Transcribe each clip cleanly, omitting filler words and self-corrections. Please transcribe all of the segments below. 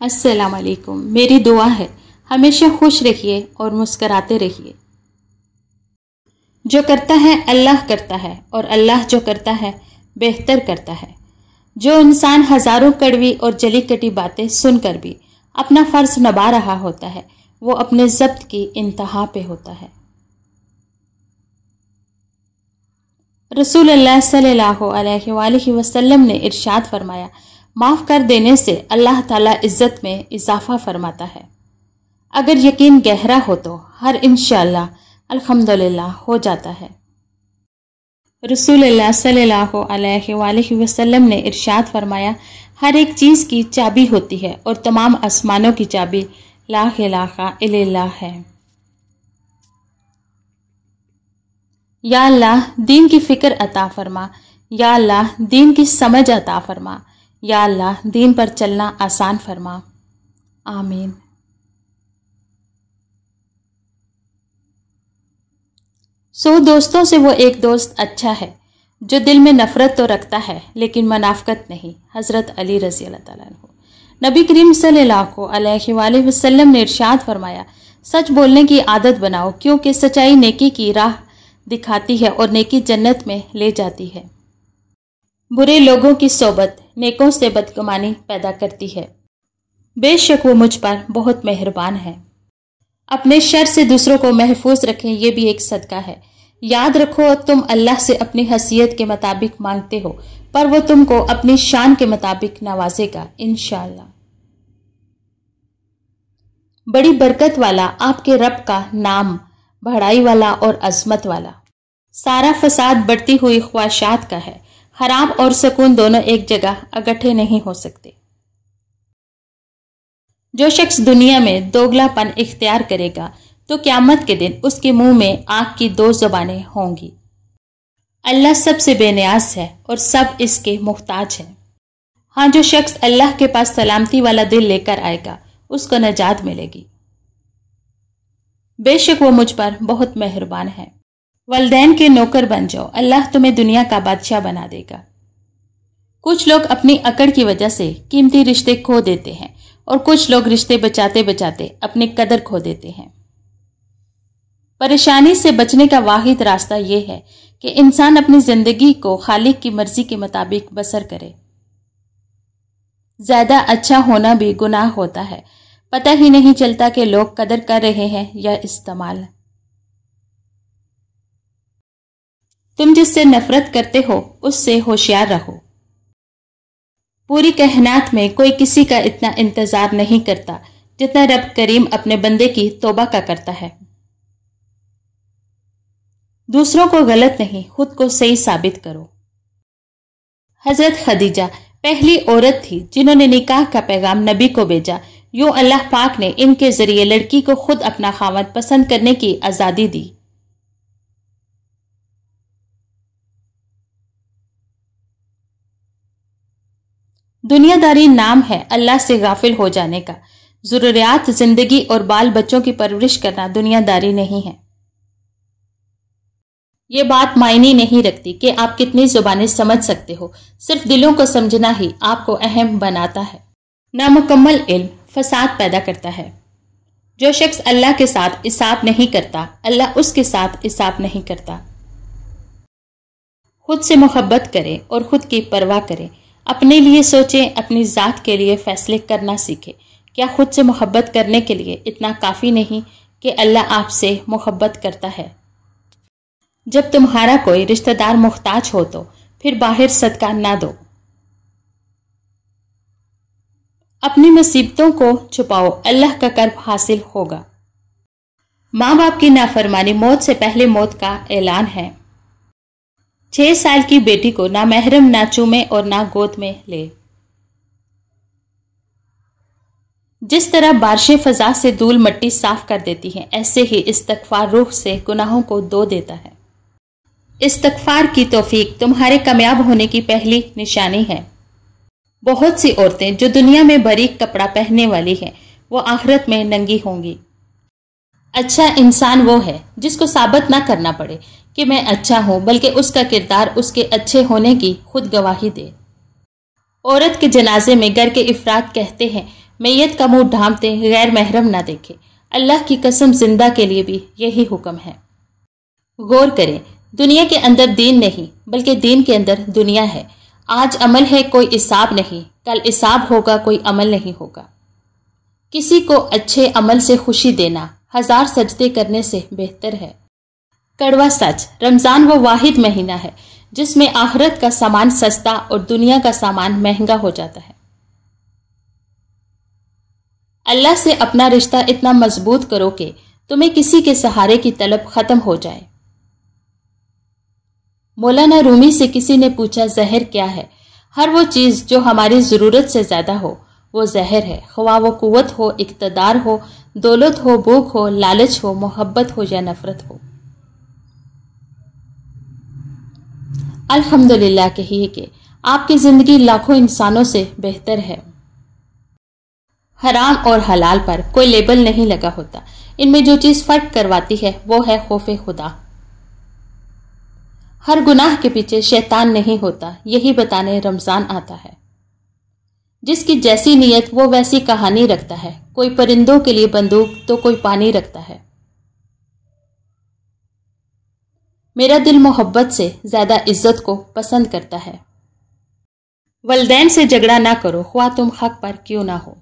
السلام علیکم۔ میری دعا ہے ہمیشہ خوش رہیے اور مسکراتے رہیے۔ جو کرتا ہے اللہ کرتا ہے، اور اللہ جو کرتا ہے بہتر کرتا ہے۔ جو انسان ہزاروں کڑوی اور جلی کٹی باتیں سن کر بھی اپنا فرض نبھا رہا ہوتا ہے، وہ اپنے ضبط کی انتہا پہ ہوتا ہے۔ رسول اللہ صلی اللہ علیہ وآلہ وسلم نے ارشاد فرمایا، معاف کر دینے سے اللہ تعالیٰ عزت میں اضافہ فرماتا ہے۔ اگر یقین گہرا ہو تو ہر انشاءاللہ الحمدللہ ہو جاتا ہے۔ رسول اللہ صلی اللہ علیہ وآلہ وسلم نے ارشاد فرمایا، ہر ایک چیز کی چابی ہوتی ہے اور تمام آسمانوں کی چابی لا الہ الا اللہ ہے۔ یا اللہ دین کی فکر عطا فرما، یا اللہ دین کی سمجھ عطا فرما، یا اللہ دین پر چلنا آسان فرما، آمین۔ دوستوں سے وہ ایک دوست اچھا ہے جو دل میں نفرت تو رکھتا ہے لیکن منافقت نہیں۔ حضرت علی رضی اللہ تعالیٰ عنہ۔ نبی کریم صلی اللہ علیہ وآلہ وسلم نے ارشاد فرمایا، سچ بولنے کی عادت بناؤ کیونکہ سچائی نیکی کی راہ دکھاتی ہے اور نیکی جنت میں لے جاتی ہے۔ برے لوگوں کی صحبت نیکوں سے بدگمانی پیدا کرتی ہے، بے شک وہ مجھ پر بہت مہربان ہے۔ اپنے شر سے دوسروں کو محفوظ رکھیں، یہ بھی ایک صدقہ ہے۔ یاد رکھو تم اللہ سے اپنی حیثیت کے مطابق مانگتے ہو، پر وہ تم کو اپنی شان کے مطابق نوازے گا انشاءاللہ۔ بڑی برکت والا آپ کے رب کا نام، بڑائی والا اور عظمت والا۔ سارا فساد بڑھتی ہوئی خواہشات کا ہے۔ حرام اور سکون دونوں ایک جگہ اکٹھے نہیں ہو سکتے۔ جو شخص دنیا میں دوگلا پن اختیار کرے گا تو قیامت کے دن اس کے منہ میں آگ کی دو زبانیں ہوں گی۔ اللہ سب سے بے نیاز ہے اور سب اس کے محتاج ہیں۔ ہاں جو شخص اللہ کے پاس سلامتی والا دل لے کر آئے گا اس کو نجات ملے گی۔ بے شک وہ مجھ پر بہت مہربان ہے۔ والدین کے نوکر بن جاؤ، اللہ تمہیں دنیا کا بادشاہ بنا دے گا۔ کچھ لوگ اپنی اکڑ کی وجہ سے قیمتی رشتے کھو دیتے ہیں اور کچھ لوگ رشتے بچاتے بچاتے اپنی قدر کھو دیتے ہیں۔ پریشانی سے بچنے کا واحد راستہ یہ ہے کہ انسان اپنی زندگی کو خالق کی مرضی کے مطابق بسر کرے۔ زیادہ اچھا ہونا بھی گناہ ہوتا ہے، پتہ ہی نہیں چلتا کہ لوگ قدر کر رہے ہیں یا استعمال۔ تم جس سے نفرت کرتے ہو اس سے ہوشیار رہو۔ پوری کائنات میں کوئی کسی کا اتنا انتظار نہیں کرتا جتنا رب کریم اپنے بندے کی توبہ کا کرتا ہے۔ دوسروں کو غلط نہیں، خود کو صحیح ثابت کرو۔ حضرت خدیجہ پہلی عورت تھی جنہوں نے نکاح کا پیغام نبی کو بھیجا۔ یوں اللہ پاک نے ان کے ذریعے لڑکی کو خود اپنا خاوند پسند کرنے کی آزادی دی۔ دنیا داری نام ہے اللہ سے غافل ہو جانے کا۔ ضروریات زندگی اور بال بچوں کی پرورش کرنا دنیا داری نہیں ہے۔ یہ بات معنی نہیں رکھتی کہ آپ کتنی زبانیں سمجھ سکتے ہو، صرف دلوں کو سمجھنا ہی آپ کو اہم بناتا ہے۔ نامکمل علم فساد پیدا کرتا ہے۔ جو شخص اللہ کے ساتھ حساب نہیں کرتا، اللہ اس کے ساتھ حساب نہیں کرتا۔ خود سے محبت کریں اور خود کی پرواہ کریں۔ اپنے لیے سوچیں، اپنی ذات کے لیے فیصلے کرنا سیکھیں۔ کیا خود سے محبت کرنے کے لیے اتنا کافی نہیں کہ اللہ آپ سے محبت کرتا ہے؟ جب تمہارا کوئی رشتہ دار محتاج ہو تو پھر باہر صدقہ نہ دو۔ اپنی مصیبتوں کو چھپاؤ، اللہ کا کرب حاصل ہوگا۔ ماں باپ کی نافرمانی موت سے پہلے موت کا اعلان ہے۔ 6 سال کی بیٹی کو نہ محرم نہ چومے اور نہ گود میں لے۔ جس طرح بارشیں فضا سے دھول مٹی صاف کر دیتی ہیں، ایسے ہی استغفار روح سے گناہوں کو دھو دیتا ہے۔ استغفار کی توفیق تمہارے کامیاب ہونے کی پہلی نشانی ہے۔ بہت سی عورتیں جو دنیا میں باریک کپڑا پہننے والی ہیں، وہ آخرت میں ننگی ہوں گی۔ اچھا انسان وہ ہے جس کو ثابت نہ کرنا پڑے کہ میں اچھا ہوں، بلکہ اس کا کردار اس کے اچھے ہونے کی خود گواہی دے۔ عورت کے جنازے میں گھر کے افراد کہتے ہیں، میت کا منہ ڈھانپتے غیر محرم نہ دیکھے۔ اللہ کی قسم زندہ کے لیے بھی یہی حکم ہے۔ غور کریں، دنیا کے اندر دین نہیں بلکہ دین کے اندر دنیا ہے۔ آج عمل ہے، کوئی حساب نہیں، کل حساب ہوگا، کوئی عمل نہیں ہوگا۔ کسی کو اچھے عمل سے خوشی دینا 1000 سجدے کرنے سے بہتر ہے۔ کڑوا سچ، رمضان وہ واحد مہینہ ہے جس میں آخرت کا سامان سستا اور دنیا کا سامان مہنگا ہو جاتا ہے۔ اللہ سے اپنا رشتہ اتنا مضبوط کرو کہ تمہیں کسی کے سہارے کی طلب ختم ہو جائے۔ مولانا رومی سے کسی نے پوچھا زہر کیا ہے؟ ہر وہ چیز جو ہماری ضرورت سے زیادہ ہو وہ زہر ہے، خواہ وہ قوت ہو، اقتدار ہو، دولت ہو، بھوک ہو، لالچ ہو، محبت ہو یا نفرت ہو۔ الحمدللہ کہیے کہ آپ کی زندگی لاکھوں انسانوں سے بہتر ہے۔ حرام اور حلال پر کوئی لیبل نہیں لگا ہوتا، ان میں جو چیز فرق کرواتی ہے وہ ہے خوف خدا۔ ہر گناہ کے پیچھے شیطان نہیں ہوتا، یہی بتانے رمضان آتا ہے۔ جس کی جیسی نیت وہ ویسی کہانی رکھتا ہے، کوئی پرندوں کے لیے بندوق تو کوئی پانی رکھتا ہے۔ میرا دل محبت سے زیادہ عزت کو پسند کرتا ہے۔ والدین سے جھگڑا نہ کرو، خواہ تم حق پر کیوں نہ ہو۔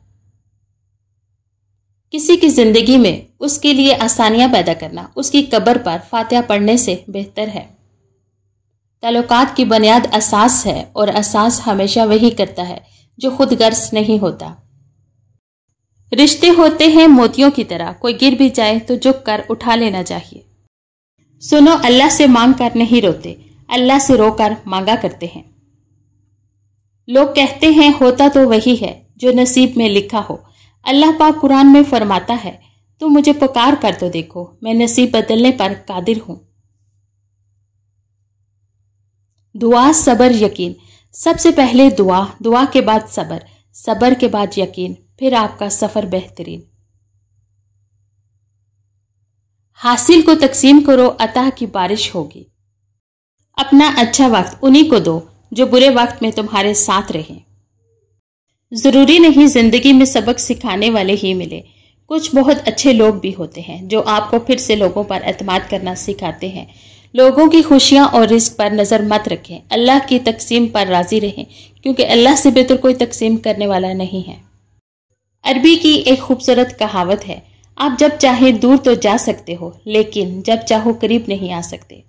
کسی کی زندگی میں اس کے لیے آسانیاں پیدا کرنا اس کی قبر پر فاتحہ پڑھنے سے بہتر ہے۔ تعلقات کی بنیاد اساس ہے اور اساس ہمیشہ وہی کرتا ہے جو خود غرض نہیں ہوتا۔ رشتے ہوتے ہیں موتیوں کی طرح، کوئی گر بھی جائے تو جھک کر اٹھا لینا چاہیے۔ سنو، اللہ سے مانگ کر نہیں روتے، اللہ سے رو کر مانگا کرتے ہیں۔ لوگ کہتے ہیں ہوتا تو وہی ہے جو نصیب میں لکھا ہو۔ اللہ پاک قرآن میں فرماتا ہے تو مجھے پکار کر تو دیکھو، میں نصیب بدلنے پر قادر ہوں۔ دعا، صبر، یقین۔ سب سے پہلے دعا، دعا کے بعد صبر، صبر کے بعد یقین، پھر آپ کا سفر بہترین۔ حاصل کو تقسیم کرو، عطا کی بارش ہوگی۔ اپنا اچھا وقت انہی کو دو جو برے وقت میں تمہارے ساتھ رہیں۔ ضروری نہیں زندگی میں سبق سکھانے والے ہی ملے، کچھ بہت اچھے لوگ بھی ہوتے ہیں جو آپ کو پھر سے لوگوں پر اعتماد کرنا سکھاتے ہیں۔ لوگوں کی خوشیاں اور رزق پر نظر مت رکھیں، اللہ کی تقسیم پر راضی رہیں، کیونکہ اللہ سے بہتر کوئی تقسیم کرنے والا نہیں ہے۔ عربی کی ایک خوبصورت کہاوت ہے، آپ جب چاہیں دور تو جا سکتے ہو لیکن جب چاہو قریب نہیں آ سکتے۔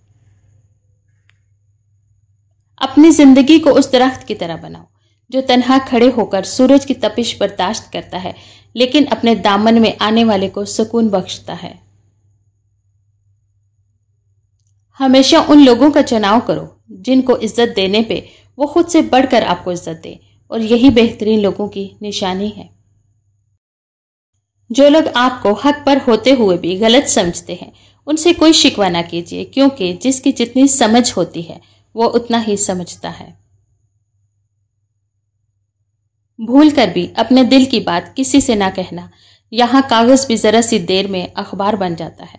اپنی زندگی کو اس درخت کی طرح بناؤ جو تنہا کھڑے ہو کر سورج کی تپش برداشت کرتا ہے لیکن اپنے دامن میں آنے والے کو سکون بخشتا ہے۔ ہمیشہ ان لوگوں کا چناؤ کرو جن کو عزت دینے پہ وہ خود سے بڑھ کر آپ کو عزت دیں، اور یہی بہترین لوگوں کی نشانی ہے۔ جو لوگ آپ کو حق پر ہوتے ہوئے بھی غلط سمجھتے ہیں ان سے کوئی شکوہ نہ کیجیے، کیونکہ جس کی جتنی سمجھ ہوتی ہے وہ اتنا ہی سمجھتا ہے۔ بھول کر بھی اپنے دل کی بات کسی سے نہ کہنا، یہاں کاغذ بھی ذرا سی دیر میں اخبار بن جاتا ہے۔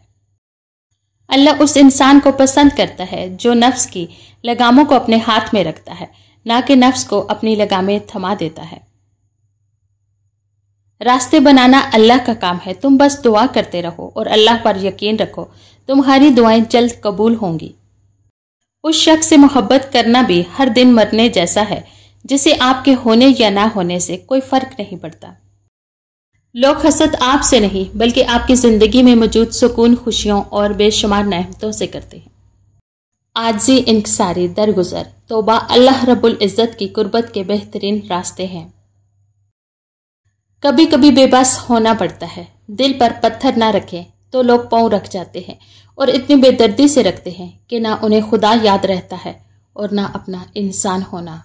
اللہ اس انسان کو پسند کرتا ہے جو نفس کی لگاموں کو اپنے ہاتھ میں رکھتا ہے، نہ کہ نفس کو اپنی لگامیں تھما دیتا ہے۔ راستے بنانا اللہ کا کام ہے، تم بس دعا کرتے رہو اور اللہ پر یقین رکھو، تمہاری دعائیں جلد قبول ہوں گی۔ اس شخص سے محبت کرنا بھی ہر دن مرنے جیسا ہے جسے آپ کے ہونے یا نہ ہونے سے کوئی فرق نہیں پڑتا۔ لوگ حسد آپ سے نہیں بلکہ آپ کی زندگی میں موجود سکون، خوشیوں اور بے شمار نعمتوں سے کرتے ہیں۔ عاجزی، انکساری، درگزر، توبہ اللہ رب العزت کی قربت کے بہترین راستے ہیں۔ کبھی کبھی بے بس ہونا پڑتا ہے، دل پر پتھر نہ رکھیں تو لوگ پاؤں رکھ جاتے ہیں اور اتنی بے دردی سے رکھتے ہیں کہ نہ انہیں خدا یاد رہتا ہے اور نہ اپنا انسان ہونا۔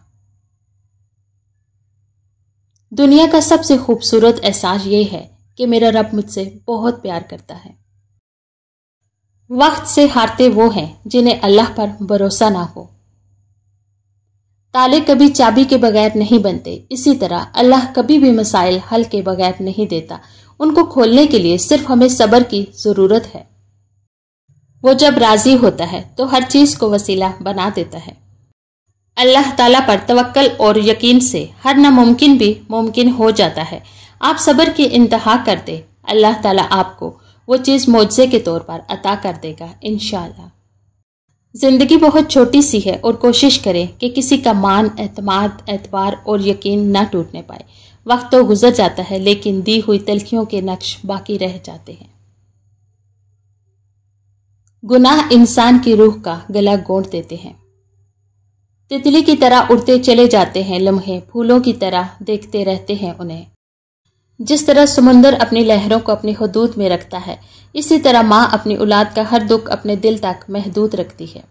دنیا کا سب سے خوبصورت احساس یہ ہے کہ میرا رب مجھ سے بہت پیار کرتا ہے۔ وقت سے ہارتے وہ ہیں جنہیں اللہ پر بھروسہ نہ ہو۔ تالے کبھی چابی کے بغیر نہیں بنتے، اسی طرح اللہ کبھی بھی مسائل حل کے بغیر نہیں دیتا، ان کو کھولنے کے لیے صرف ہمیں صبر کی ضرورت ہے۔ وہ جب راضی ہوتا ہے تو ہر چیز کو وسیلہ بنا دیتا ہے۔ اللہ تعالیٰ پر توکل اور یقین سے ہر ناممکن بھی ممکن ہو جاتا ہے۔ آپ صبر کی انتہا کر دیں، اللہ تعالیٰ آپ کو وہ چیز معجزے کے طور پر عطا کر دے گا انشاءاللہ۔ زندگی بہت چھوٹی سی ہے اور کوشش کریں کہ کسی کا مان، اعتماد، اعتبار اور یقین نہ ٹوٹنے پائے۔ وقت تو گزر جاتا ہے لیکن دی ہوئی تلخیوں کے نقش باقی رہ جاتے ہیں۔ گناہ انسان کی روح کا گلا گونٹ دیتے ہیں۔ تتلی کی طرح اڑتے چلے جاتے ہیں لمحے، پھولوں کی طرح دیکھتے رہتے ہیں انہیں۔ جس طرح سمندر اپنی لہروں کو اپنی حدود میں رکھتا ہے، اسی طرح ماں اپنی اولاد کا ہر دکھ اپنے دل تک محدود رکھتی ہے۔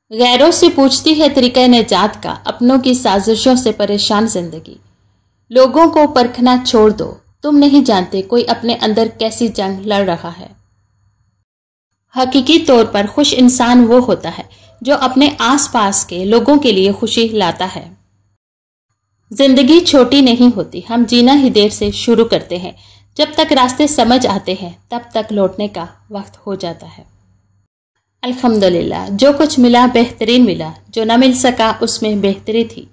غیروں سے پوچھتی ہے طریقہ نجات کا، اپنوں کی سازشوں سے پریشان زندگی۔ لوگوں کو پرکھنا چھوڑ دو، تم نہیں جانتے کوئی اپنے اندر کیسی جنگ لڑ رہا ہے۔ حقیقی طور پر خوش انسان وہ ہوتا ہے جو اپنے آس پاس کے لوگوں کے لیے خوشی لاتا ہے۔ زندگی چھوٹی نہیں ہوتی، ہم جینا ہی دیر سے شروع کرتے ہیں۔ جب تک راستے سمجھ آتے ہیں تب تک لوٹنے کا وقت ہو جاتا ہے۔ الحمدللہ، جو کچھ ملا بہترین ملا، جو نہ مل سکا اس میں بہتری تھی۔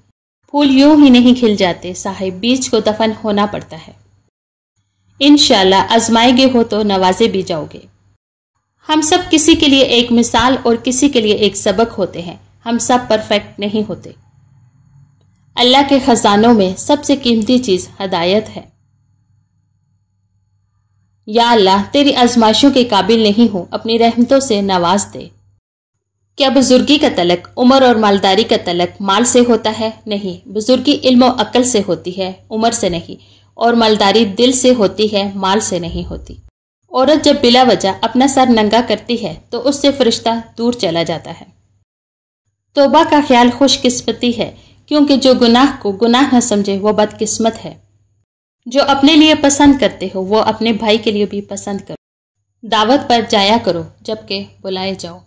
پھول یوں ہی نہیں کھل جاتے صاحب، بیج کو دفن ہونا پڑتا ہے۔ انشاءاللہ آزمائے گے ہو تو نوازے بھی جاؤ گے۔ ہم سب کسی کے لیے ایک مثال اور کسی کے لیے ایک سبق ہوتے ہیں، ہم سب پرفیکٹ نہیں ہوتے۔ اللہ کے خزانوں میں سب سے قیمتی چیز ہدایت ہے۔ یا اللہ، تیری آزمائشوں کے قابل نہیں ہوں، اپنی رحمتوں سے نواز دے۔ کیا بزرگی کا تلق، عمر اور مالداری کا تلق مال سے ہوتا ہے؟ نہیں، بزرگی علم و عقل سے ہوتی ہے، عمر سے نہیں، اور مالداری دل سے ہوتی ہے، مال سے نہیں ہوتی۔ عورت جب بلا وجہ اپنا سر ننگا کرتی ہے تو اس سے فرشتہ دور چلا جاتا ہے۔ توبہ کا خیال خوش قسمتی ہے، کیونکہ جو گناہ کو گناہ نہ سمجھے وہ بد قسمت ہے۔ جو اپنے لیے پسند کرتے ہو وہ اپنے بھائی کے لیے بھی پسند کرو۔ دعوت پر جایا کرو جبکہ بلائے جاؤ۔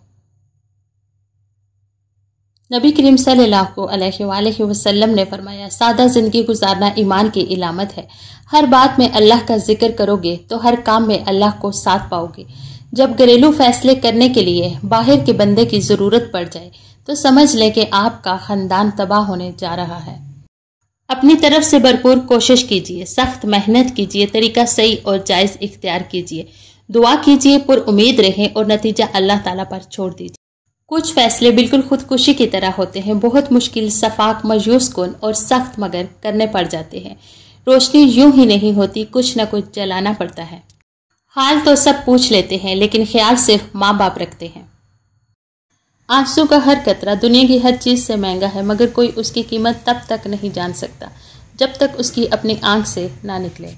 نبی کریم صلی اللہ علیہ وآلہ وسلم نے فرمایا، سادہ زندگی گزارنا ایمان کی علامت ہے۔ ہر بات میں اللہ کا ذکر کرو گے تو ہر کام میں اللہ کو ساتھ پاؤ گے۔ جب گھریلو فیصلے کرنے کے لیے باہر کے بندے کی ضرورت پڑ جائے تو سمجھ لیں کہ آپ کا خاندان تباہ ہونے جا رہا ہے۔ اپنی طرف سے بھرپور کوشش کیجیے، سخت محنت کیجیے، طریقہ صحیح اور جائز اختیار کیجیے، دعا کیجیے، پر امید رہیں اور نتیجہ اللہ تعالیٰ پر چھوڑ دیجیے۔ کچھ فیصلے بالکل خودکشی کی طرح ہوتے ہیں، بہت مشکل، شفاق، مایوس کن اور سخت، مگر کرنے پڑ جاتے ہیں۔ روشنی یوں ہی نہیں ہوتی، کچھ نہ کچھ جلانا پڑتا ہے۔ حال تو سب پوچھ لیتے ہیں لیکن خیال صرف ماں باپ رکھتے ہیں۔ آنسو کا ہر قطرہ دنیا کی ہر چیز سے مہنگا ہے، مگر کوئی اس کی قیمت تب تک نہیں جان سکتا جب تک اس کی اپنی آنکھ سے نہ نکلے۔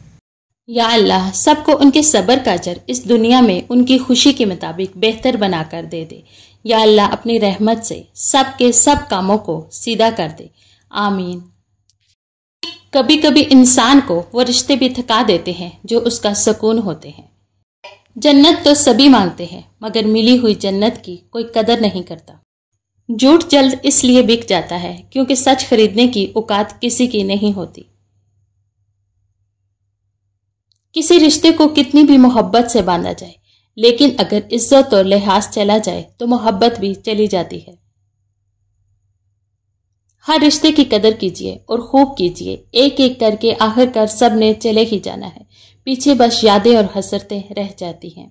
یا اللہ، سب کو ان کے صبر کا اجر اس دنیا میں ان کی خوشی کے مطابق بہتر بنا کر دے دے۔ یا اللہ، اپنی رحمت سے سب کے سب کاموں کو سیدھا کر دے، آمین۔ کبھی کبھی انسان کو وہ رشتے بھی تھکا دیتے ہیں جو اس کا سکون ہوتے ہیں۔ جنت تو سبھی مانگتے ہیں مگر ملی ہوئی جنت کی کوئی قدر نہیں کرتا۔ جھوٹ جلد اس لیے بک جاتا ہے کیونکہ سچ خریدنے کی اوقات کسی کی نہیں ہوتی۔ کسی رشتے کو کتنی بھی محبت سے باندھا جائے لیکن اگر عزت اور لحاظ چلا جائے تو محبت بھی چلی جاتی ہے۔ ہر رشتے کی قدر کیجیے اور خوب کیجیے، ایک ایک کر کے آخر کار سب نے چلے ہی جانا ہے، پیچھے بس یادیں اور حسرتیں رہ جاتی ہیں۔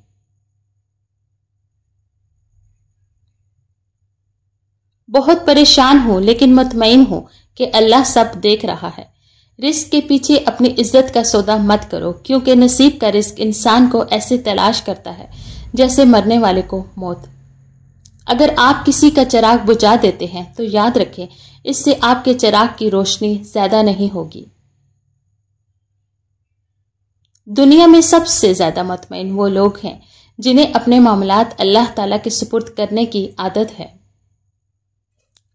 بہت پریشان ہوں لیکن مطمئن ہوں کہ اللہ سب دیکھ رہا ہے۔ رزق کے پیچھے اپنی عزت کا سودا مت کرو، کیونکہ نصیب کا رزق انسان کو ایسے تلاش کرتا ہے جیسے مرنے والے کو موت۔ اگر آپ کسی کا چراغ بجھا دیتے ہیں تو یاد رکھیں اس سے آپ کے چراغ کی روشنی زیادہ نہیں ہوگی۔ دنیا میں سب سے زیادہ مطمئن وہ لوگ ہیں جنہیں اپنے معاملات اللہ تعالیٰ کے سپرد کرنے کی عادت ہے۔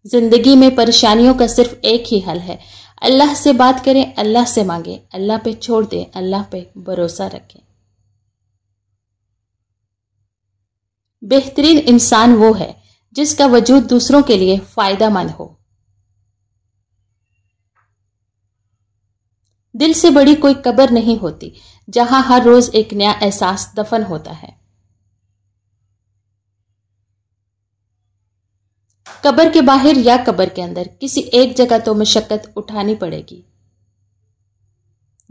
زندگی میں پریشانیوں کا صرف ایک ہی حل ہے، اللہ سے بات کریں، اللہ سے مانگیں، اللہ پہ چھوڑ دیں، اللہ پہ بھروسہ رکھیں۔ بہترین انسان وہ ہے جس کا وجود دوسروں کے لیے فائدہ مند ہو۔ دل سے بڑی کوئی قبر نہیں ہوتی جہاں ہر روز ایک نیا احساس دفن ہوتا ہے۔ قبر کے باہر یا قبر کے اندر کسی ایک جگہ تو مشقت اٹھانی پڑے گی۔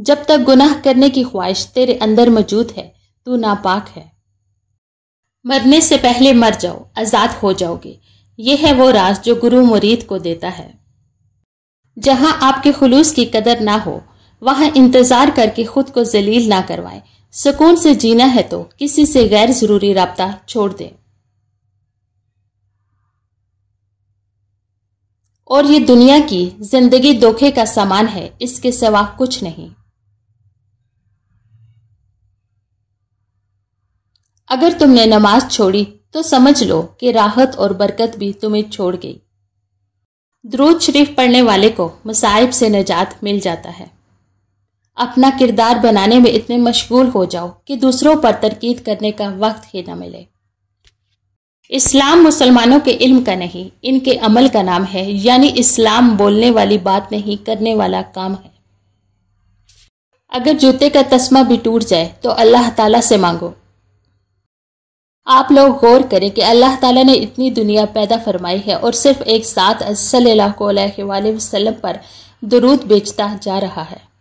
جب تک گناہ کرنے کی خواہش تیرے اندر موجود ہے تو ناپاک ہے۔ مرنے سے پہلے مر جاؤ، آزاد ہو جاؤ گے۔ یہ ہے وہ راز جو گرو مرید کو دیتا ہے۔ جہاں آپ کے خلوص کی قدر نہ ہو وہاں انتظار کر کے خود کو ذلیل نہ کروائیں۔ سکون سے جینا ہے تو کسی سے غیر ضروری رابطہ چھوڑ دیں۔ اور یہ دنیا کی زندگی دھوکے کا سامان ہے، اس کے سوا کچھ نہیں۔ اگر تم نے نماز چھوڑی تو سمجھ لو کہ راحت اور برکت بھی تمہیں چھوڑ گئی۔ درود شریف پڑھنے والے کو مصائب سے نجات مل جاتا ہے۔ اپنا کردار بنانے میں اتنے مشغول ہو جاؤ کہ دوسروں پر تنقید کرنے کا وقت ہی نہ ملے۔ اسلام مسلمانوں کے علم کا نہیں، ان کے عمل کا نام ہے، یعنی اسلام بولنے والی بات نہیں، کرنے والا کام ہے۔ اگر جوتے کا تسمہ بھی ٹوٹ جائے تو اللہ تعالیٰ سے مانگو۔ آپ لوگ غور کریں کہ اللہ تعالیٰ نے اتنی دنیا پیدا فرمائی ہے اور صرف ایک ذات صلی اللہ علیہ وسلم پر درود بیچتا جا رہا ہے۔